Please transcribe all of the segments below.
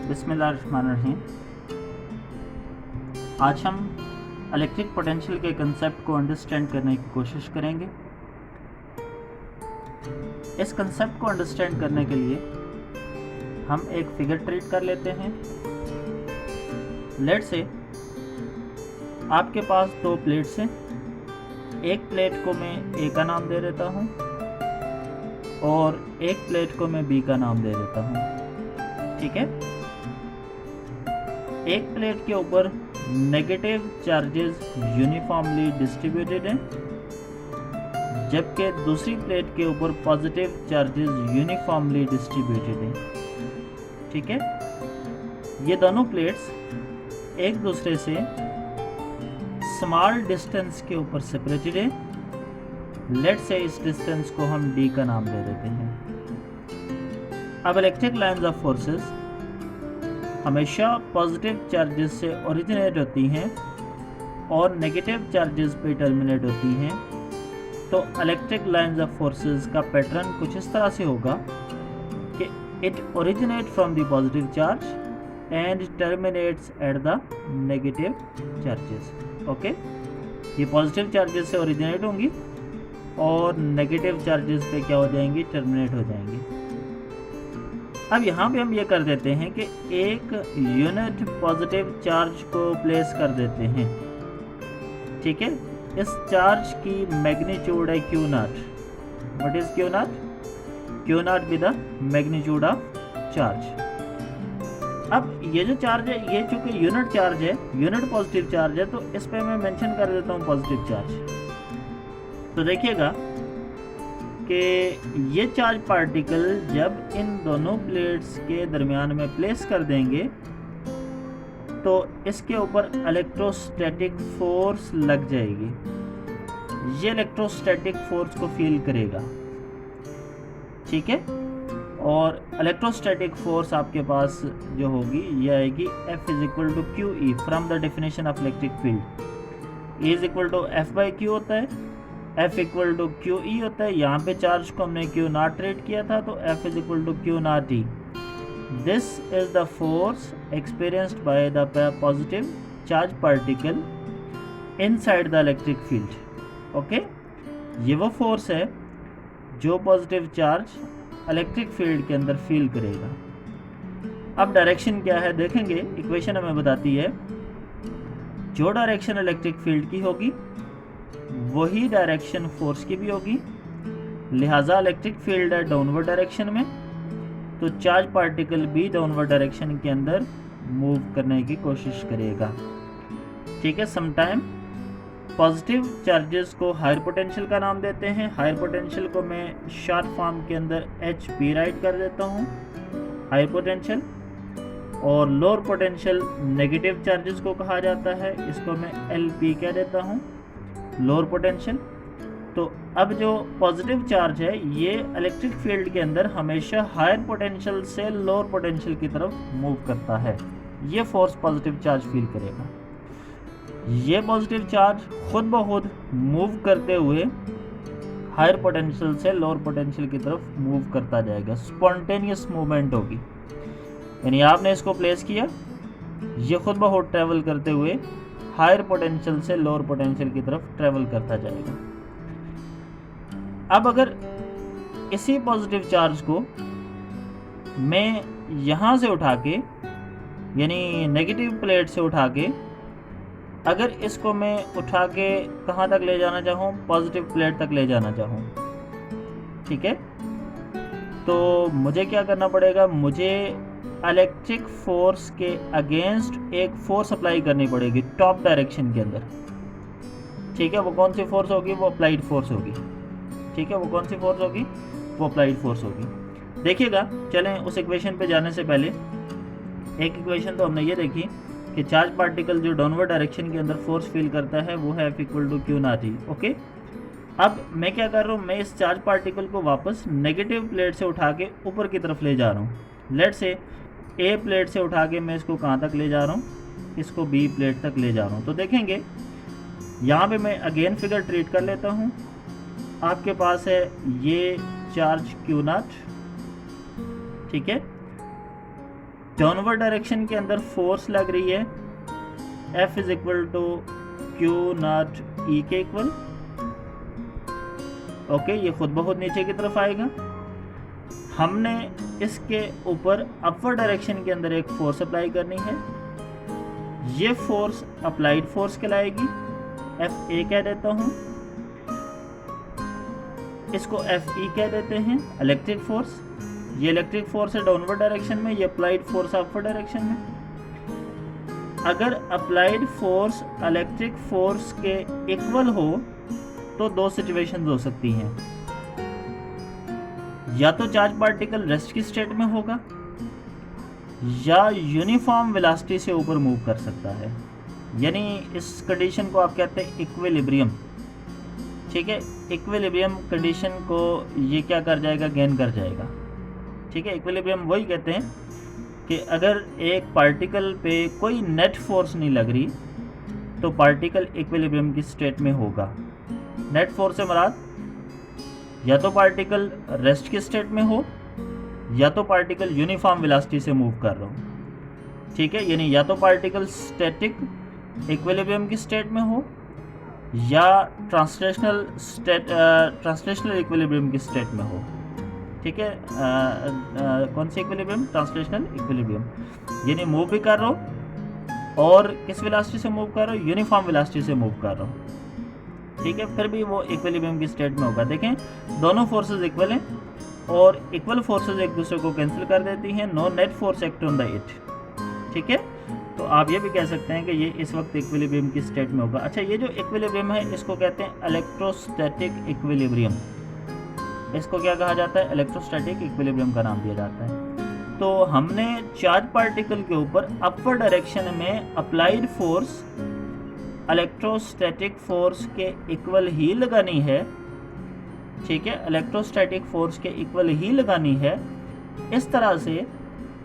बिस्मिल्लाहिर्रहमानिर्रहीम। आज हम इलेक्ट्रिक पोटेंशियल के कंसेप्ट को अंडरस्टैंड करने की कोशिश करेंगे। इस कंसेप्ट को अंडरस्टैंड करने के लिए हम एक फिगर ट्रीट कर लेते हैं। लेट्स से आपके पास दो प्लेट्स हैं। एक प्लेट को मैं ए का नाम दे देता हूँ और एक प्लेट को मैं बी का नाम दे देता हूँ। ठीक है। एक प्लेट के ऊपर नेगेटिव चार्जेस यूनिफॉर्मली डिस्ट्रीब्यूटेड हैं, जबकि दूसरी प्लेट के ऊपर पॉजिटिव चार्जेस यूनिफॉर्मली डिस्ट्रीब्यूटेड हैं। ठीक है। ये दोनों प्लेट्स एक दूसरे से स्मॉल डिस्टेंस के ऊपर सेपरेटेड है। लेट्स से इस डिस्टेंस को हम डी का नाम दे देते हैं। अब इलेक्ट्रिक लाइंस ऑफ फोर्सेस हमेशा पॉजिटिव चार्जेस से ओरिजिनेट होती हैं और नेगेटिव चार्जेस पे टर्मिनेट होती हैं। तो इलेक्ट्रिक लाइंस ऑफ फोर्सेस का पैटर्न कुछ इस तरह से होगा कि it originate from the positive charge and terminates at the negative charges. Okay, ये पॉजिटिव चार्जेस से ओरिजिनेट होंगी और नेगेटिव चार्जेस पे क्या हो जाएंगी, टर्मिनेट हो जाएंगी। अब यहाँ पे हम ये कर देते हैं कि एक यूनिट पॉजिटिव चार्ज को प्लेस कर देते हैं। ठीक है। इस चार्ज की मैग्नीट्यूड है Q not. What is Q not? Q not be the magnitude of charge. अब ये जो चार्ज है, ये चूंकि यूनिट चार्ज है, यूनिट पॉजिटिव चार्ज है, तो इस पे मैं मेंशन कर देता हूँ पॉजिटिव चार्ज। तो देखिएगा कि ये चार्ज पार्टिकल जब इन दोनों प्लेट्स के दरमियान में प्लेस कर देंगे तो इसके ऊपर इलेक्ट्रोस्टैटिक फोर्स लग जाएगी। ये इलेक्ट्रोस्टैटिक फोर्स को फील करेगा। ठीक है। और इलेक्ट्रोस्टैटिक फोर्स आपके पास जो होगी ये आएगी F is equal to Q E from the definition of electric field. E is equal to F by Q होता है, F equal to Q E होता है। यहाँ पे चार्ज को हमने क्यू नॉट ट्रीट किया था, तो F is equal to Q naught E. This is the force experienced by the positive charge particle inside the electric field. Okay, ये वो फोर्स है जो पॉजिटिव चार्ज इलेक्ट्रिक फील्ड के अंदर फील करेगा। अब डायरेक्शन क्या है देखेंगे। इक्वेशन हमें बताती है जो डायरेक्शन इलेक्ट्रिक फील्ड की होगी वही डायरेक्शन फोर्स की भी होगी। लिहाजा इलेक्ट्रिक फील्ड है डाउनवर्ड डायरेक्शन में, तो चार्ज पार्टिकल भी डाउनवर्ड डायरेक्शन के अंदर मूव करने की कोशिश करेगा। ठीक है। समटाइम पॉजिटिव चार्जेस को हायर पोटेंशियल का नाम देते हैं। हायर पोटेंशियल को मैं शॉर्ट फॉर्म के अंदर एच पी राइट कर देता हूँ, हायर पोटेंशियल। और लोअर पोटेंशियल नेगेटिव चार्जेस को कहा जाता है, इसको मैं एल पी कह देता हूँ, लोअर पोटेंशियल। तो अब जो पॉजिटिव चार्ज है ये इलेक्ट्रिक फील्ड के अंदर हमेशा हायर पोटेंशियल से लोअर पोटेंशियल की तरफ मूव करता है। ये फोर्स पॉजिटिव चार्ज फील करेगा। ये पॉजिटिव चार्ज खुद ब खुद मूव करते हुए हायर पोटेंशियल से लोअर पोटेंशियल की तरफ मूव करता जाएगा। स्पॉन्टेनियस मूवमेंट होगी, यानी आपने इसको प्लेस किया, ये खुद ब खुद ट्रेवल करते हुए हायर पोटेंशियल से लोअर पोटेंशियल की तरफ ट्रेवल करता जाएगा। अब अगर इसी पॉजिटिव चार्ज को मैं यहाँ से उठा के, यानी नेगेटिव प्लेट से उठा के, अगर इसको मैं उठा के कहाँ तक ले जाना चाहूँ, पॉजिटिव प्लेट तक ले जाना चाहूँ, ठीक है, तो मुझे क्या करना पड़ेगा, मुझे इलेक्ट्रिक फोर्स के अगेंस्ट एक फोर्स अप्लाई करनी पड़ेगी टॉप डायरेक्शन के अंदर। ठीक है। वो कौन सी फोर्स होगी? वो अप्लाइड फोर्स होगी। ठीक है। वो कौन सी फोर्स होगी? वो अप्लाइड फोर्स होगी। देखिएगा, चलें उस इक्वेशन पे जाने से पहले एक इक्वेशन तो हमने ये देखी कि चार्ज पार्टिकल जो डाउनवर्ड डायरेक्शन के अंदर फोर्स फील करता है वो है F equal to Q naught E. Okay, अब मैं क्या कर रहा हूँ, मैं इस चार्ज पार्टिकल को वापस नेगेटिव प्लेट से उठा के ऊपर की तरफ ले जा रहा हूँ। लेट से ए प्लेट से उठा के मैं इसको कहाँ तक ले जा रहा हूँ, इसको बी प्लेट तक ले जा रहा हूँ। तो देखेंगे यहाँ पे मैं अगेन फिगर ट्रीट कर लेता हूँ। आपके पास है ये चार्ज क्यू नॉट, ठीक है, डाउनवर्ड डायरेक्शन के अंदर फोर्स लग रही है F is equal to Q naught E के इक्वल। ओके, ये खुद बहुत नीचे की तरफ आएगा। हमने इसके ऊपर अपवर्ड डायरेक्शन के अंदर एक फोर्स अप्लाई करनी है। ये फोर्स अप्लाइड फोर्स कहलाएगी, एफ ए कह देता हूं, इसको एफ ई कह देते हैं, इलेक्ट्रिक फोर्स। ये इलेक्ट्रिक फोर्स है डाउनवर्ड डायरेक्शन में, ये अप्लाइड फोर्स अपवर्ड डायरेक्शन में। अगर अप्लाइड फोर्स इलेक्ट्रिक फोर्स के इक्वल हो तो दो सिचुएशंस हो सकती हैं, या तो चार्ज पार्टिकल रेस्ट की स्टेट में होगा या यूनिफॉर्म वेलोसिटी से ऊपर मूव कर सकता है, यानी इस कंडीशन को आप कहते हैं इक्विलिब्रियम। ठीक है, इक्विलिब्रियम कंडीशन को ये क्या कर जाएगा, गेन कर जाएगा। ठीक है, इक्विलिब्रियम वही कहते हैं कि अगर एक पार्टिकल पे कोई नेट फोर्स नहीं लग रही तो पार्टिकल इक्विलिब्रियम की स्टेट में होगा। नेट फोर्स से मुराद या तो पार्टिकल रेस्ट की स्टेट में हो या तो पार्टिकल यूनिफॉर्म वेलोसिटी से मूव कर रहा हो। ठीक है, यानी या तो पार्टिकल स्टैटिक इक्विलिब्रियम की स्टेट में हो या ट्रांसलेशनल इक्विलिब्रियम की स्टेट में हो। ठीक है, कौन सी इक्विलिब्रियम, ट्रांसलेशनल इक्विलिब्रियम, यानी मूव भी कर रहा हो और किस वेलोसिटी से मूव कर रहा हो, यूनिफॉर्म वेलोसिटी से मूव कर रहा हो। ठीक है, फिर भी वो इक्विलिब्रियम की स्टेट में होगा। देखें, दोनों फोर्सेस इक्वल हैं और इक्वल फोर्सेस एक दूसरे को कैंसिल कर देती हैं। No net force act on the it. ठीक है, तो आप ये भी कह सकते हैं कि ये इस वक्त इक्विलिब्रियम की स्टेट में होगा। अच्छा, ये जो इक्विलिब्रियम है इसको कहते हैं इलेक्ट्रोस्टैटिक इक्विलिब्रियम। इसको क्या कहा जाता है, इलेक्ट्रोस्टैटिक इक्विलिब्रियम का नाम दिया जाता है। तो हमने चार्ज पार्टिकल के ऊपर अपवर्ड डायरेक्शन में अप्लाइड फोर्स इलेक्ट्रोस्टैटिक फोर्स के इक्वल ही लगानी है। ठीक है, इलेक्ट्रोस्टैटिक फोर्स के इक्वल ही लगानी है इस तरह से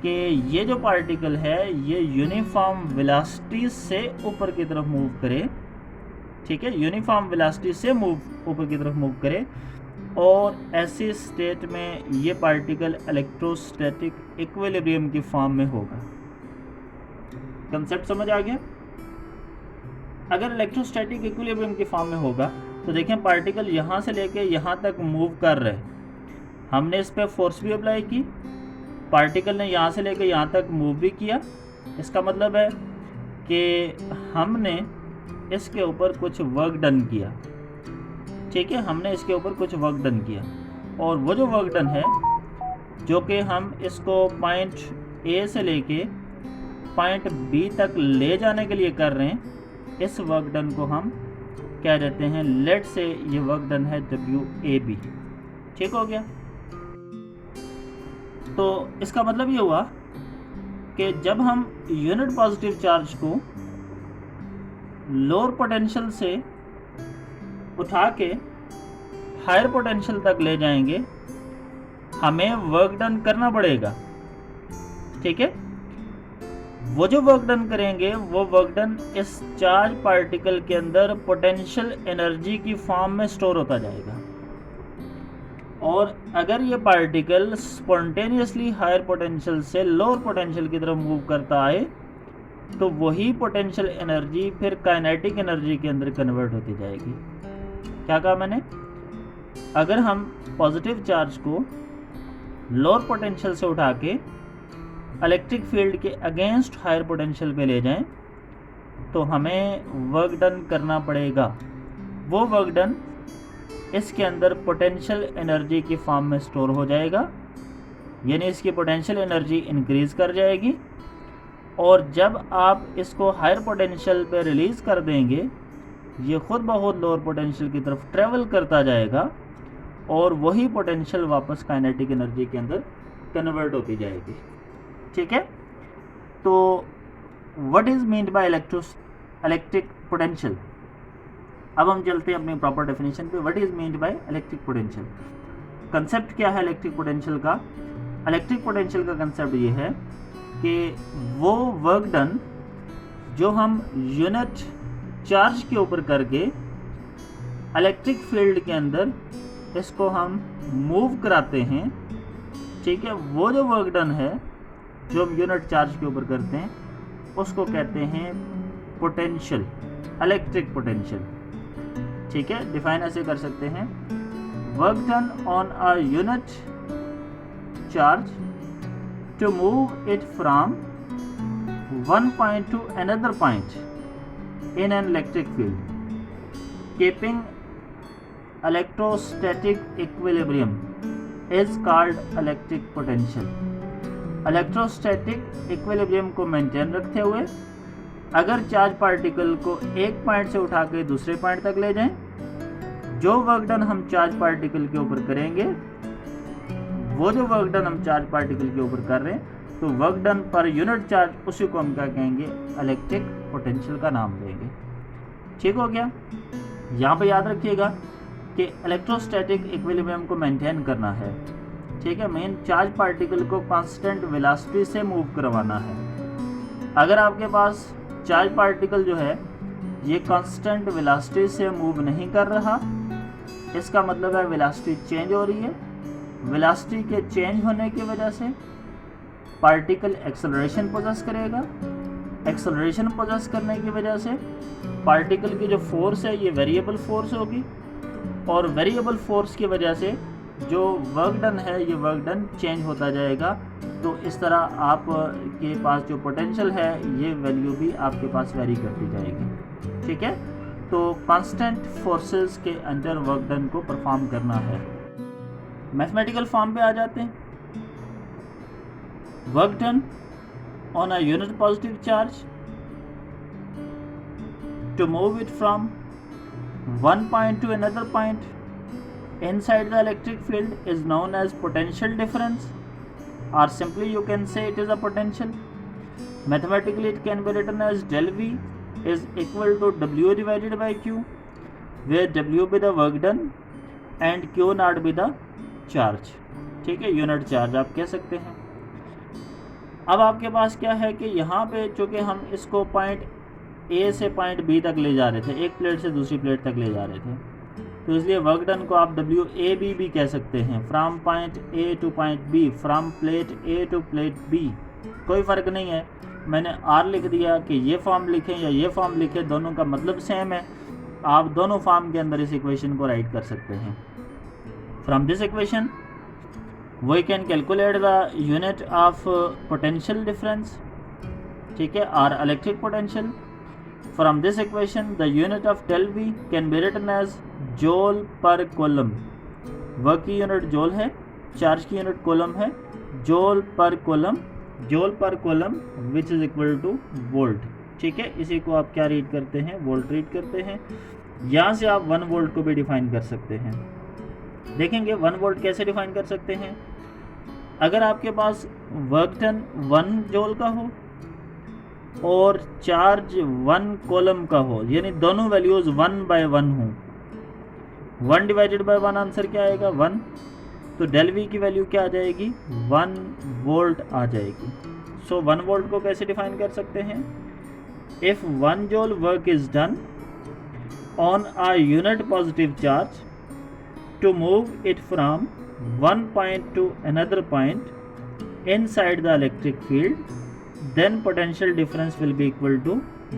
कि ये जो पार्टिकल है ये यूनिफॉर्म वेलोसिटी से ऊपर की तरफ मूव करे। ठीक है, यूनिफॉर्म वेलोसिटी से ऊपर की तरफ मूव करे और ऐसी स्टेट में ये पार्टिकल इलेक्ट्रोस्टैटिक इक्विलिब्रियम की फॉर्म में होगा। कंसेप्ट समझ आ गया? अगर इलेक्ट्रोस्टैटिक इक्विलिब्रियम की फॉर्म में होगा तो देखें पार्टिकल यहाँ से लेके यहाँ तक मूव कर रहे, हमने इस पर फोर्स भी अप्लाई की, पार्टिकल ने यहाँ से लेके यहाँ तक मूव भी किया। इसका मतलब है कि हमने इसके ऊपर कुछ वर्क डन किया। ठीक है, हमने इसके ऊपर कुछ वर्क डन किया और वो जो वर्क डन है जो कि हम इसको पॉइंट ए से लेके पॉइंट बी तक ले जाने के लिए कर रहे हैं, इस वर्क डन को हम कह देते हैं, लेट से ये वर्क डन है WAB। ठीक हो गया? तो इसका मतलब ये हुआ कि जब हम यूनिट पॉजिटिव चार्ज को लोअर पोटेंशियल से उठा के हायर पोटेंशियल तक ले जाएंगे, हमें वर्क डन करना पड़ेगा। ठीक है, वो जो वर्क डन करेंगे वो वर्क डन इस चार्ज पार्टिकल के अंदर पोटेंशियल एनर्जी की फॉर्म में स्टोर होता जाएगा। और अगर ये पार्टिकल स्पॉन्टेनियसली हायर पोटेंशियल से लोअर पोटेंशियल की तरफ मूव करता है तो वही पोटेंशियल एनर्जी फिर काइनेटिक एनर्जी के अंदर कन्वर्ट होती जाएगी। क्या कहा मैंने? अगर हम पॉजिटिव चार्ज को लोअर पोटेंशियल से उठा के इलेक्ट्रिक फील्ड के अगेंस्ट हायर पोटेंशियल पे ले जाएं तो हमें वर्क डन करना पड़ेगा। वो वर्क डन इसके अंदर पोटेंशियल एनर्जी की फॉर्म में स्टोर हो जाएगा, यानी इसकी पोटेंशियल एनर्जी इंक्रीज कर जाएगी और जब आप इसको हायर पोटेंशियल पे रिलीज कर देंगे ये खुद ब खुद लोअर पोटेंशियल की तरफ ट्रेवल करता जाएगा और वही पोटेंशियल वापस काइनेटिक एनर्जी के अंदर कन्वर्ट होती जाएगी। ठीक है, तो what is meant by electric potential. अब हम चलते हैं अपनी प्रॉपर डेफिनेशन पे। What is meant by electric potential. Concept क्या है इलेक्ट्रिक पोटेंशियल का? इलेक्ट्रिक पोटेंशियल का कंसेप्ट ये है कि वो वर्क डन जो हम यूनिट चार्ज के ऊपर करके इलेक्ट्रिक फील्ड के अंदर इसको हम मूव कराते हैं। ठीक है, वो जो वर्क डन है जो हम यूनिट चार्ज के ऊपर करते हैं उसको कहते हैं पोटेंशियल, इलेक्ट्रिक पोटेंशियल। ठीक है, डिफाइन ऐसे कर सकते हैं, work done on a unit charge to move it from one point to another point in an electric field, keeping electrostatic equilibrium is called electric potential। Electrostatic equilibrium को maintain रखते हुए अगर चार्ज पार्टिकल को एक point से उठा के दूसरे पॉइंट तक ले जाएं, जो वर्क डन हम चार्ज पार्टिकल के ऊपर करेंगे, वो जो वर्क डन हम चार्ज पार्टिकल के ऊपर कर रहे हैं, तो work done per unit charge, उसी को हम क्या कहेंगे, इलेक्ट्रिक पोटेंशियल का नाम देंगे। ठीक हो गया। यहाँ पे याद रखिएगा कि इलेक्ट्रोस्टैटिक इक्विलिब्रियम को मेंटेन करना है। ठीक है, मेन चार्ज पार्टिकल को कांस्टेंट वेलोसिटी से मूव करवाना है। अगर आपके पास चार्ज पार्टिकल जो है ये कांस्टेंट वेलोसिटी से मूव नहीं कर रहा, इसका मतलब है वेलोसिटी चेंज हो रही है। वेलोसिटी के चेंज होने की वजह से पार्टिकल एक्सेलरेशन पोजेस करेगा। एक्सेलरेशन पोजेस करने की वजह से पार्टिकल की जो फोर्स है ये वेरिएबल फोर्स होगी, और वेरिएबल फोर्स की वजह से जो वर्क डन है ये वर्क डन चेंज होता जाएगा। तो इस तरह आप के पास जो पोटेंशियल है ये वैल्यू भी आपके पास वेरी करती जाएगी। ठीक है, तो कांस्टेंट फोर्सेस के अंडर वर्क डन को परफॉर्म करना है। मैथमेटिकल फॉर्म पे आ जाते हैं। Work done on a unit positive charge to move it from one point to another point inside the electric field is known as potential difference, or simply you can say it is a potential. Mathematically it can be written as del V is equal to W divided by Q, where W be the work done and Q naught be the charge। ठीक है, unit charge आप कह सकते हैं। अब आपके पास क्या है कि यहाँ पे चूँकि हम इसको पॉइंट ए से पॉइंट बी तक ले जा रहे थे, एक प्लेट से दूसरी प्लेट तक ले जा रहे थे, तो इसलिए वर्क डन को आप डब्ल्यू ए बी भी कह सकते हैं। From point A to point B, from plate A to plate B, कोई फ़र्क नहीं है। मैंने आर लिख दिया कि ये फॉर्म लिखें या ये फॉर्म लिखें, दोनों का मतलब सेम है। आप दोनों फॉर्म के अंदर इस इक्वेशन को राइट कर सकते हैं। From this equation we can calculate the unit of potential difference, ठीक है, or electric potential। From this equation the unit of del V can be written as joule per coulomb। Work की unit joule है, charge की unit coulomb है। Joule per coulomb which is equal to volt. ठीक है, इसी को आप क्या रीड करते हैं, वोल्ट रीड करते हैं। यहाँ से आप 1 वोल्ट को भी डिफाइन कर सकते हैं। देखेंगे 1 वोल्ट कैसे डिफाइन कर सकते हैं। अगर आपके पास वर्क डन 1 जूल का हो और चार्ज 1 कॉलम का हो, यानी दोनों वैल्यूज 1/1 हो, 1 डिवाइडेड बाय 1 आंसर क्या आएगा, 1। तो डेल वी की वैल्यू क्या आ जाएगी, 1 वोल्ट आ जाएगी। सो 1 वोल्ट को कैसे डिफाइन कर सकते हैं, if 1 joule work is done on a unit positive charge to move it from one point to another point inside the electric field, then potential difference will be equal to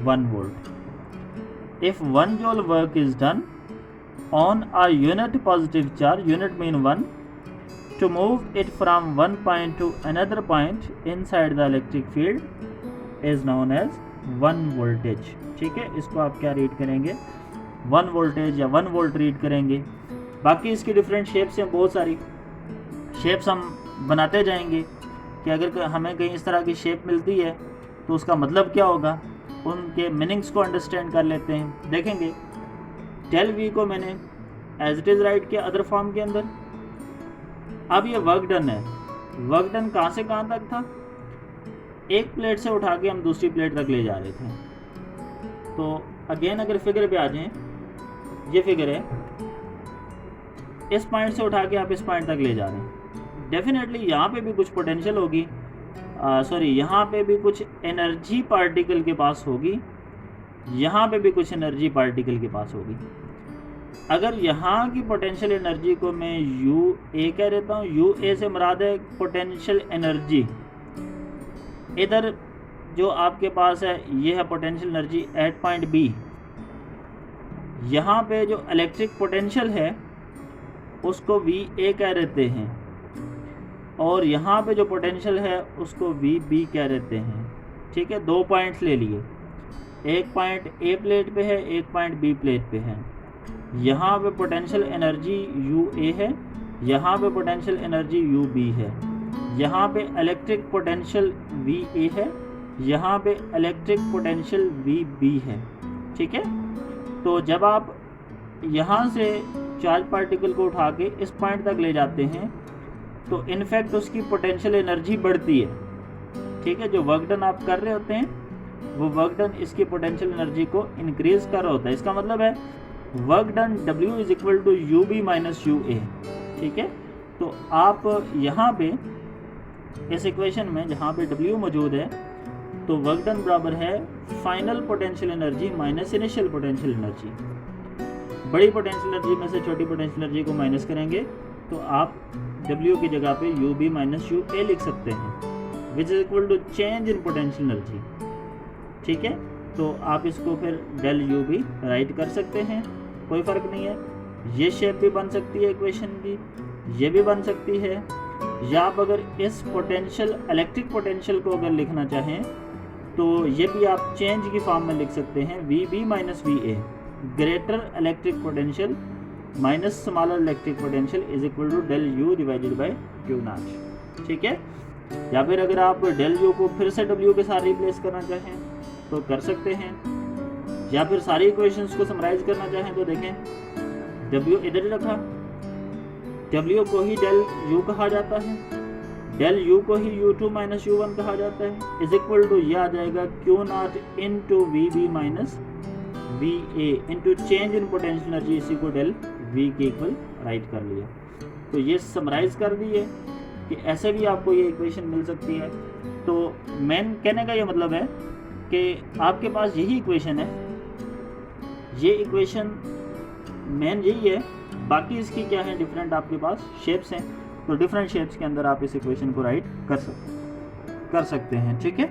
1 volt। If 1 joule work is done on a unit positive charge, unit mean 1, to move it from one point to another point inside the electric field is known as 1 voltage। ठीक है, इसको आप क्या read करेंगे, 1 voltage या 1 volt read करेंगे। बाकी इसकी डिफरेंट शेप्स हैं, बहुत सारी शेप्स हम बनाते जाएंगे कि अगर हमें कहीं इस तरह की शेप मिलती है तो उसका मतलब क्या होगा, उनके मीनिंग्स को अंडरस्टैंड कर लेते हैं। देखेंगे डेल वी को मैंने एज इट इज़ राइट किया अदर फॉर्म के अंदर। अब ये वर्क डन है, वर्क डन कहाँ से कहाँ तक था, एक प्लेट से उठा के हम दूसरी प्लेट तक ले जा रहे थे। तो अगेन अगर फिगर पे आ जाएं, ये फिगर है, इस पॉइंट से उठा के आप इस पॉइंट तक ले जा रहे हैं। डेफिनेटली यहाँ पे भी कुछ पोटेंशियल होगी, यहाँ पे भी कुछ एनर्जी पार्टिकल के पास होगी, यहाँ पे भी कुछ एनर्जी पार्टिकल के पास होगी। अगर यहाँ की पोटेंशियल एनर्जी को मैं यू ए कह देता हूँ, यू ए से मुराद है पोटेंशियल एनर्जी, इधर जो आपके पास है ये है potential energy at point B. यहाँ पे जो इलेक्ट्रिक पोटेंशियल है उसको वी ए कह देते हैं, और यहाँ पे जो पोटेंशियल है उसको वी बी कह देते हैं। ठीक है, 2 पॉइंट्स ले लिए, एक पॉइंट ए प्लेट पे है, एक पॉइंट बी प्लेट पे है। यहाँ पे पोटेंशियल एनर्जी यू ए है, यहाँ पे पोटेंशियल एनर्जी यू बी है, यहाँ पे इलेक्ट्रिक पोटेंशियल वी ए है, यहाँ पे इलेक्ट्रिक पोटेंशियल वी बी है। ठीक है, तो जब आप यहाँ से चार्ज पार्टिकल को उठा के इस पॉइंट तक ले जाते हैं तो इनफैक्ट उसकी पोटेंशियल एनर्जी बढ़ती है। ठीक है, जो वर्क डन आप कर रहे होते हैं वो वर्क डन इसकी पोटेंशियल एनर्जी को इंक्रीज कर रहा होता है। इसका मतलब है work done W is equal to U B minus U A. ठीक है, तो आप यहाँ पे इस इक्वेशन में जहाँ पे W मौजूद है तो वर्क डन बराबर है final potential energy minus initial potential energy. बड़ी पोटेंशियल एनर्जी में से छोटी पोटेंशियल एनर्जी को माइनस करेंगे तो आप W की जगह पे U B minus U A लिख सकते हैं, which is equal to change in potential energy. ठीक है, तो आप इसको फिर डेल यू बी राइट कर सकते हैं, कोई फ़र्क नहीं है। ये शेप भी बन सकती है इक्वेशन की, ये भी बन सकती है, या आप अगर इस पोटेंशियल इलेक्ट्रिक पोटेंशियल को अगर लिखना चाहें तो ये भी आप चेंज की फॉर्म में लिख सकते हैं, V B minus V A greater electric potential minus smaller electric potential is equal to del U divided by Q naught. ठीक है, या फिर अगर आप डेल यू को फिर से डब्ल्यू के साथ रिप्लेस करना चाहें तो कर सकते हैं, या फिर सारी इक्वेशंस को समराइज करना चाहें तो देखें डब्ल्यू इधर ही रखा, डब्ल्यू को ही डेल यू कहा जाता है, डेल यू को ही u2 माइनस u1 कहा जाता है, इज इक्वल टू यह आ जाएगा Q naught into V B minus V A into change in potential energy, इसी को डेल वी के इक्वल राइट कर लिया। तो ये समराइज कर दी है कि ऐसे भी आपको ये इक्वेशन मिल सकती है। तो मेन कहने का ये मतलब है कि आपके पास यही इक्वेशन है, ये इक्वेशन मेन यही है, बाकी इसकी क्या है डिफरेंट आपके पास शेप्स हैं, तो डिफरेंट शेप्स के अंदर आप इस इक्वेशन को राइट कर सकते हैं। ठीक है,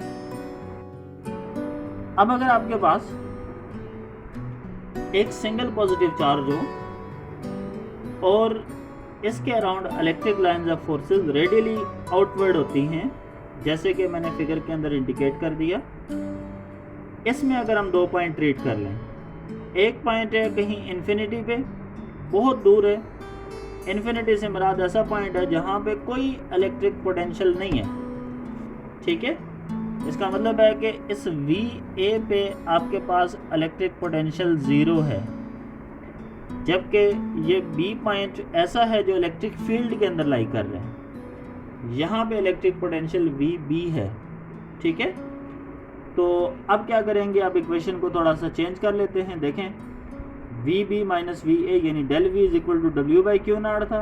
अब अगर आपके पास एक सिंगल पॉजिटिव चार्ज हो और इसके around electric lines of forces radially outward होती हैं, जैसे कि मैंने फिगर के अंदर इंडिकेट कर दिया, इसमें अगर हम 2 पॉइंट ट्रीट कर लें, एक पॉइंट है कहीं इन्फिनिटी पे बहुत दूर है, इन्फिनिटी से मुराद ऐसा पॉइंट है जहाँ पे कोई इलेक्ट्रिक पोटेंशियल नहीं है। ठीक है, इसका मतलब है कि इस वी ए पे आपके पास इलेक्ट्रिक पोटेंशियल 0 है, जबकि ये बी पॉइंट ऐसा है जो इलेक्ट्रिक फील्ड के अंदर लाई कर रहे हैं, यहाँ पे इलेक्ट्रिक पोटेंशियल वी बी है। ठीक है, तो अब क्या करेंगे, आप इक्वेशन को थोड़ा सा चेंज कर लेते हैं। देखें V B minus V A यानी del V is equal to W by Q naught था,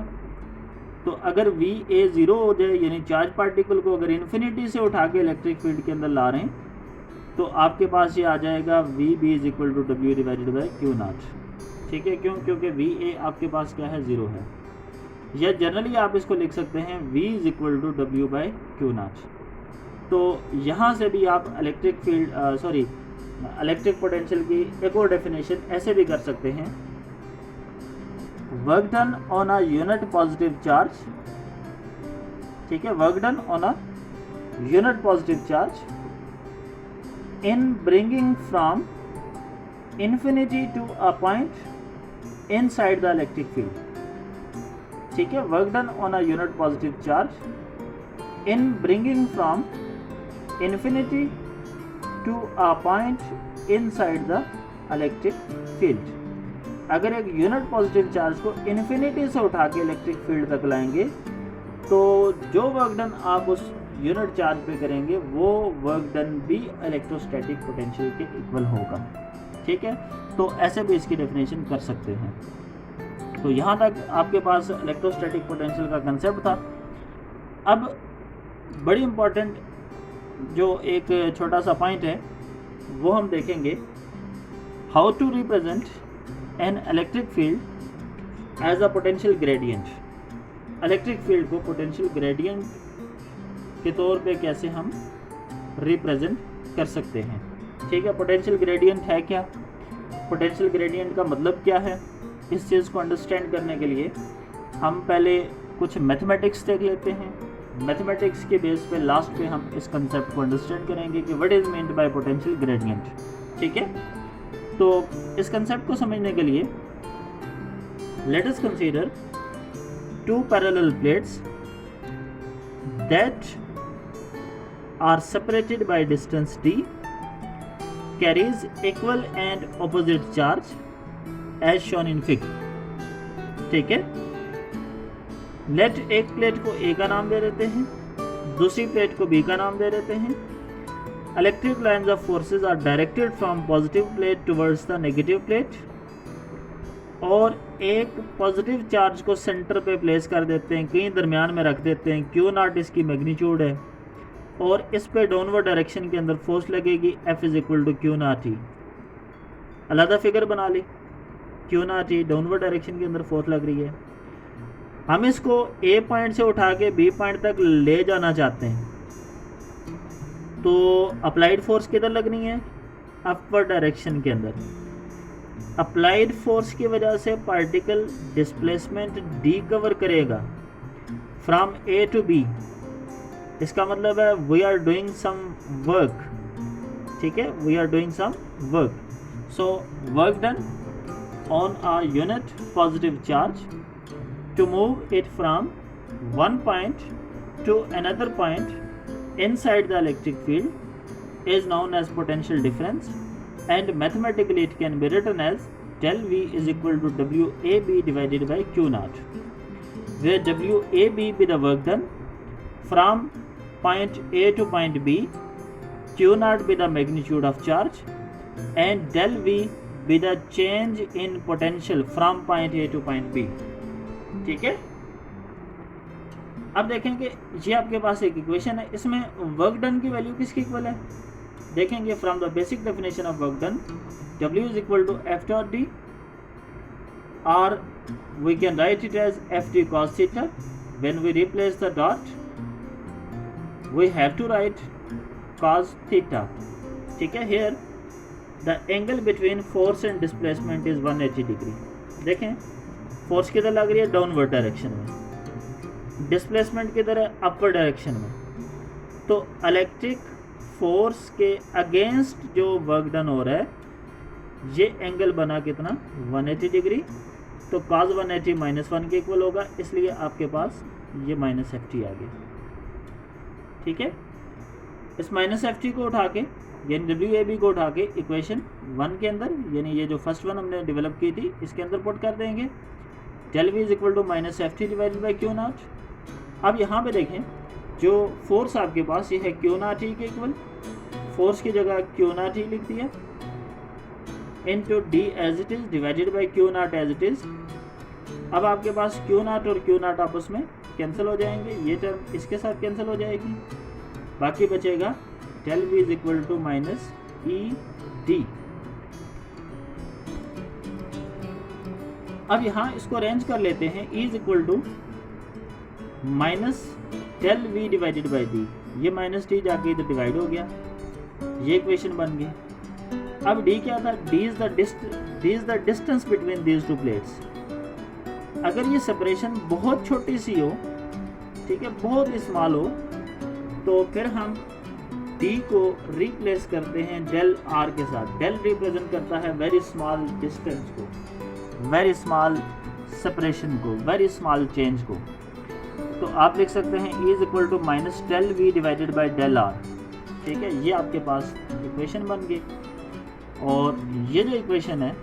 तो अगर वी ए 0 हो जाए यानी चार्ज पार्टिकल को अगर इन्फिनिटी से उठा के इलेक्ट्रिक फील्ड के अंदर ला रहे हैं तो आपके पास ये आ जाएगा V B is equal to W divided by Q naught. ठीक है, क्यों? क्योंकि वी ए आपके पास क्या है 0 है, या जनरली आप इसको लिख सकते हैं V is equal to W by Q naught. तो यहाँ से भी आप इलेक्ट्रिक फील्ड इलेक्ट्रिक पोटेंशियल की एक और डेफिनेशन ऐसे भी कर सकते हैं, work done on a unit positive charge. ठीक है, work done on a unit positive charge in bringing from infinity to a point inside the electric field. ठीक है, work done on a unit positive charge in bringing from infinity to a point inside the electric field. अगर एक unit positive charge को infinity से उठा के electric field तक लाएंगे तो जो वर्क डन आप उस यूनिट चार्ज पे करेंगे वो वर्क डन भी इलेक्ट्रोस्टैटिक पोटेंशियल के इक्वल होगा। ठीक है, तो ऐसे भी इसकी डेफिनेशन कर सकते हैं। तो यहाँ तक आपके पास इलेक्ट्रोस्टैटिक पोटेंशियल का कंसेप्ट था। अब बड़ी इम्पॉर्टेंट जो एक छोटा सा पॉइंट है वो हम देखेंगे, how to represent an electric field as a potential gradient. Electric field को पोटेंशियल ग्रेडियंट के तौर पे कैसे हम रिप्रेजेंट कर सकते हैं। ठीक है, पोटेंशियल ग्रेडियंट है क्या, पोटेंशियल ग्रेडियंट का मतलब क्या है, इस चीज़ को अंडरस्टैंड करने के लिए हम पहले कुछ मैथमेटिक्स देख लेते हैं। मैथमेटिक्स के बेस पे लास्ट पे हम इस कंसेप्ट को अंडरस्टैंड करेंगे कि what is meant by potential gradient. ठीक है, तो इस कंसेप्ट को समझने के लिए let us consider two parallel plates that are separated by distance d carries equal and opposite charge as shown in figure। ठीक है, लेट एक प्लेट को A का नाम दे देते हैं, दूसरी प्लेट को B का नाम दे देते हैं। Electric lines of forces are directed from positive plate towards the negative plate, और एक पॉजिटिव चार्ज को सेंटर पे प्लेस कर देते हैं, कहीं दरमियान में रख देते हैं, Q0 इसकी मैग्नीट्यूड है, और इस पे डाउनवर्ड डायरेक्शन के अंदर फोर्स लगेगी F is equal to Q0E। अलग फिगर बना ली, Q0E डाउनवर्ड डायरेक्शन के अंदर फोर्स लग रही है। हम इसको A पॉइंट से उठा के B पॉइंट तक ले जाना चाहते हैं, तो अप्लाइड फोर्स किधर लगनी है, अपवर्ड डायरेक्शन के अंदर। अप्लाइड फोर्स की वजह से पार्टिकल डिस्प्लेसमेंट D कवर करेगा फ्रॉम A टू B। इसका मतलब है we are doing some work. ठीक है, we are doing some work, so work done on a unit positive charge to move it from one point to another point inside the electric field is known as potential difference, and mathematically it can be written as del V is equal to WAB divided by Q0, where WAB be the work done from point A to point B, Q0 be the magnitude of charge, and del V be the change in potential from point A to point B। ठीक है, अब देखेंगे ये आपके पास एक equation है, इसमें work done की वैल्यू किसकी इक्वल है, देखेंगे from the basic definition of work done W is equal to F dot D, और we can write it as FD cos theta। When we replace the dot we have to write cos theta। ठीक है, here the angle between force and displacement is 180 degree. देखें force किधर लग रही है, downward direction में, displacement किधर है, अपवर्ड डायरेक्शन में। तो इलेक्ट्रिक फोर्स के अगेंस्ट जो वर्क डन हो रहा है, ये एंगल बना कितना, 180 डिग्री। तो cos 180 -1 के इक्वल होगा, इसलिए आपके पास ये -FT आ गया। ठीक है, इस -FT को उठा के यानी WAB को उठा के इक्वेशन 1 के अंदर, यानी ये जो फर्स्ट वन हमने डेवलप की थी इसके अंदर पुट कर देंगे। del V is equal to -FT divided by Q0। अब यहाँ पे देखें जो फोर्स आपके पास ये है Q0E के इक्वल, फोर्स की जगह Q0E लिख दिया, into D as it is divided by Q0 as it is. अब आपके पास Q0 और Q0 आपस में कैंसिल हो जाएंगे, ये टर्म इसके साथ कैंसिल हो जाएगी, बाकी बचेगा del V is equal to -ED। अब यहाँ इसको अरेंज कर लेते हैं, E is equal to -del V divided by D, ये -D जाके इधर डिवाइड हो गया, ये इक्वेशन बन गई। अब D क्या था, D is the distance between these two plates. अगर ये सेपरेशन बहुत छोटी सी हो, ठीक है, बहुत ही स्मॉल हो, तो फिर हम D को रिप्लेस करते हैं del R के साथ। del रिप्रेजेंट करता है वेरी स्मॉल डिस्टेंस को, वेरी स्मॉल सेपरेशन को, वेरी स्मॉल चेंज को। तो आप लिख सकते हैं E is equal to -del V divided by del R। ठीक है, ये आपके पास इक्वेशन बन गई, और ये जो इक्वेशन है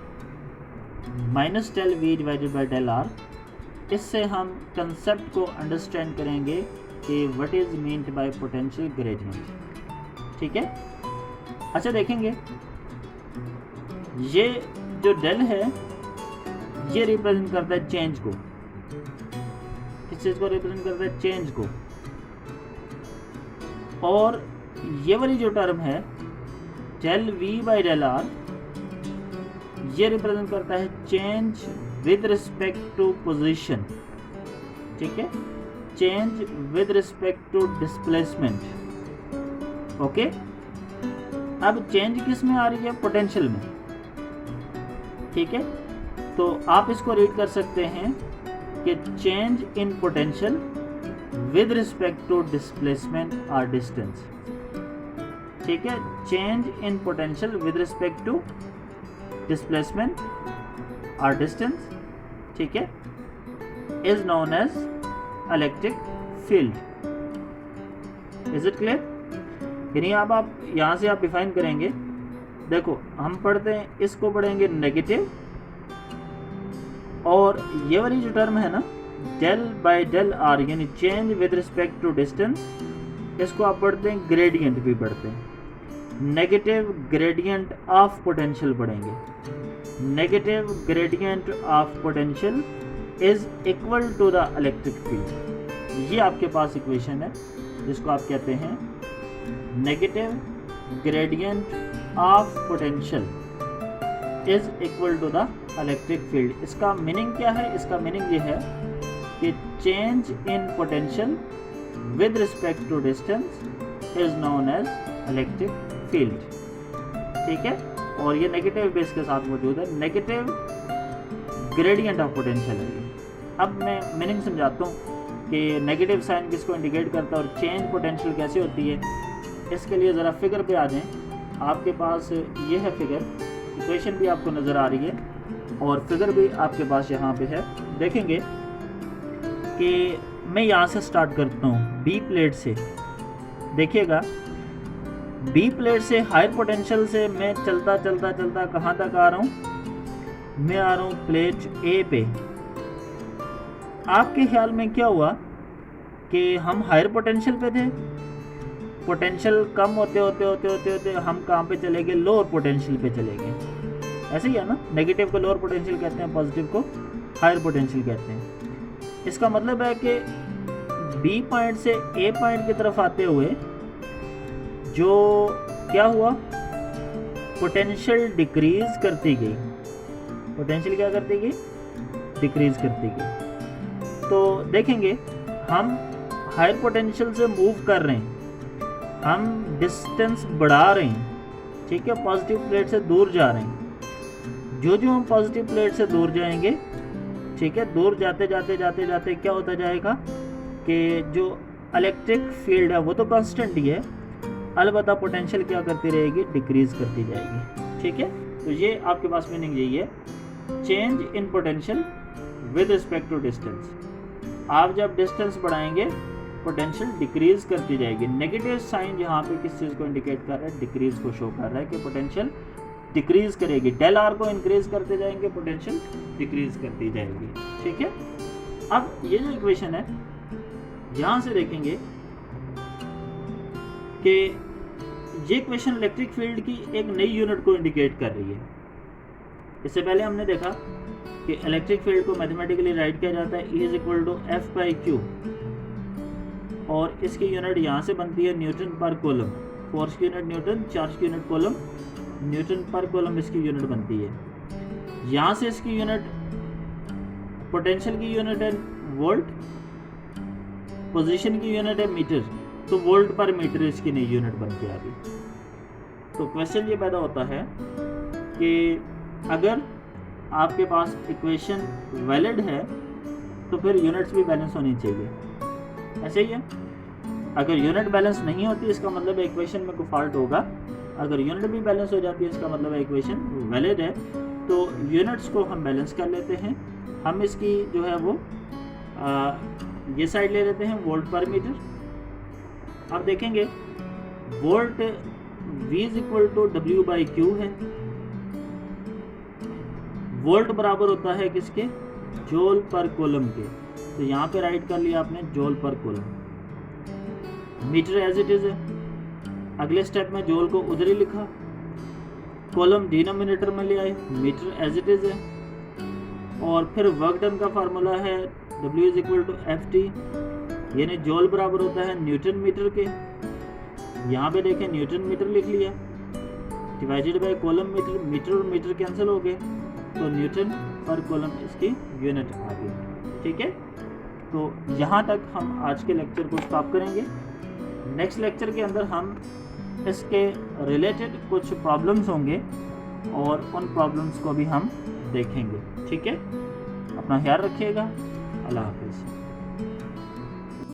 -del V divided by del R, इससे हम कंसेप्ट को अंडरस्टैंड करेंगे कि what is meant by potential gradient. ठीक है, अच्छा देखेंगे ये जो del है ये रिप्रेजेंट करता है चेंज को, किस चीज को रिप्रेजेंट करता है, चेंज को। और ये वाली जो टर्म है del V by del R, ये रिप्रेजेंट करता है change with respect to position. ठीक है, change with respect to displacement. Okay, अब चेंज किस में आ रही है? पोटेंशियल में, ठीक है। तो आप इसको रीड कर सकते हैं कि change in potential with respect to displacement और डिस्टेंस, ठीक है। Change in potential with respect to displacement और डिस्टेंस, ठीक है, is known as electric field. Is it clear? यानी अब आप यहाँ से आप डिफाइन करेंगे, देखो हम पढ़ते हैं, इसको पढ़ेंगे नेगेटिव, और ये वाली जो टर्म है ना डेल बाय डेल आर यानी change with respect to distance, इसको आप पढ़ते हैं ग्रेडियंट भी पढ़ते हैं। नेगेटिव ग्रेडियंट ऑफ पोटेंशियल पढ़ेंगे। Negative gradient of potential is equal to the electric field. ये आपके पास इक्वेशन है जिसको आप कहते हैं negative gradient of potential is equal to the electric field. इसका मीनिंग क्या है? इसका मीनिंग ये है कि change in potential with respect to distance is known as electric field, ठीक है। और ये नेगेटिव बेस के साथ मौजूद है, नेगेटिव ग्रेडियंट ऑफ पोटेंशियल है ये। अब मैं मीनिंग समझाता हूँ कि नेगेटिव साइन किसको इंडिकेट करता है और चेंज पोटेंशियल कैसे होती है। इसके लिए ज़रा फिगर पे आ जाएं। आपके पास ये है फिगर, इक्वेशन भी आपको नज़र आ रही है और फिगर भी आपके पास यहाँ पे है। देखेंगे कि मैं यहाँ से स्टार्ट करता हूँ बी प्लेट से। देखिएगा बी प्लेट से हायर पोटेंशियल से मैं चलता चलता चलता कहाँ तक आ रहा हूँ? मैं आ रहा हूँ प्लेट ए पे। आपके ख्याल में क्या हुआ कि हम हायर पोटेंशियल पे थे, पोटेंशियल कम होते होते होते होते होते हम कहाँ पे चले गए? लोअर पोटेंशियल पे चले गए। ऐसे ही है ना, नेगेटिव को लोअर पोटेंशियल कहते हैं, पॉजिटिव को हायर पोटेंशियल कहते हैं। इसका मतलब है कि बी पॉइंट से ए पॉइंट की तरफ आते हुए जो क्या हुआ, पोटेंशियल डिक्रीज करती गई। पोटेंशियल क्या करती गई? डिक्रीज करती गई। तो देखेंगे हम हायर पोटेंशियल से मूव कर रहे हैं, हम डिस्टेंस बढ़ा रहे हैं, ठीक है, पॉजिटिव प्लेट से दूर जा रहे हैं। जो जो हम पॉजिटिव प्लेट से दूर जाएंगे, ठीक है, दूर जाते जाते जाते जाते क्या होता जाएगा कि जो इलेक्ट्रिक फील्ड है वो तो कांस्टेंट ही है, अलबत्ता पोटेंशियल क्या करती रहेगी? डिक्रीज करती जाएगी, ठीक है। तो ये आपके पास मीनिंग यही है, change in potential with respect to distance. आप जब डिस्टेंस बढ़ाएंगे पोटेंशियल डिक्रीज करती जाएगी। नेगेटिव साइन यहाँ पे किस चीज़ को इंडिकेट कर रहा है? डिक्रीज को शो कर रहा है कि पोटेंशियल डिक्रीज करेगी। डेल आर को इंक्रीज करते जाएंगे, पोटेंशियल डिक्रीज करती जाएगी, ठीक है। अब ये जो इक्वेशन है यहाँ से देखेंगे कि ये इक्वेशन इलेक्ट्रिक फील्ड की एक नई यूनिट को इंडिकेट कर रही है। इससे पहले हमने देखा कि इलेक्ट्रिक फील्ड को मैथमेटिकली राइट किया जाता है E is equal to F by Q, और इसकी यूनिट यहाँ से बनती है न्यूटन पर कूलम। फोर्स की यूनिट न्यूटन, चार्ज की unit coulomb, newton per coulomb इसकी यूनिट बनती है। यहाँ से इसकी यूनिट, पोटेंशियल की यूनिट है वोल्ट, पोजीशन की यूनिट है मीटर, तो वोल्ट पर मीटर इसकी नई यूनिट बन के आ गई। तो क्वेश्चन ये पैदा होता है कि अगर आपके पास इक्वेशन वैलिड है तो फिर यूनिट्स भी बैलेंस होनी चाहिए। ऐसे ही है, अगर यूनिट बैलेंस नहीं होती इसका मतलब है इक्वेशन में कोई फॉल्ट होगा। अगर यूनिट भी बैलेंस हो जाती है इसका मतलब है इक्वेशन वैलिड है। तो यूनिट्स को हम बैलेंस कर लेते हैं। हम इसकी जो है वो ये साइड ले लेते हैं, वोल्ट पर मीटर। अब देखेंगे volt V is equal to W by Q है। वोल्ट बराबर होता है किसके? जूल पर कूलम के। तो यहाँ पे राइट कर लिया आपने joule per coulomb. Metre as it is है, अगले स्टेप में जूल को उधर ही लिखा, कॉलम डिनोमिनेटर में ले आए, मीटर एज इट इज है, और फिर वर्क डन का फार्मूला है W is equal to FT, यानी जूल बराबर होता है न्यूटन मीटर के। यहाँ पे देखें न्यूटन मीटर लिख लिया, divided by coulomb metre, metre और मीटर कैंसिल हो गए, तो न्यूटन पर कॉलम इसकी यूनिट आ गई, ठीक है। तो यहाँ तक हम आज के लेक्चर को स्टॉप करेंगे। नेक्स्ट लेक्चर के अंदर हम इसके रिलेटेड कुछ प्रॉब्लम्स होंगे और उन प्रॉब्लम्स को भी हम देखेंगे। ठीक है, अपना ख्याल रखिएगा। अल्लाह हाफिज़।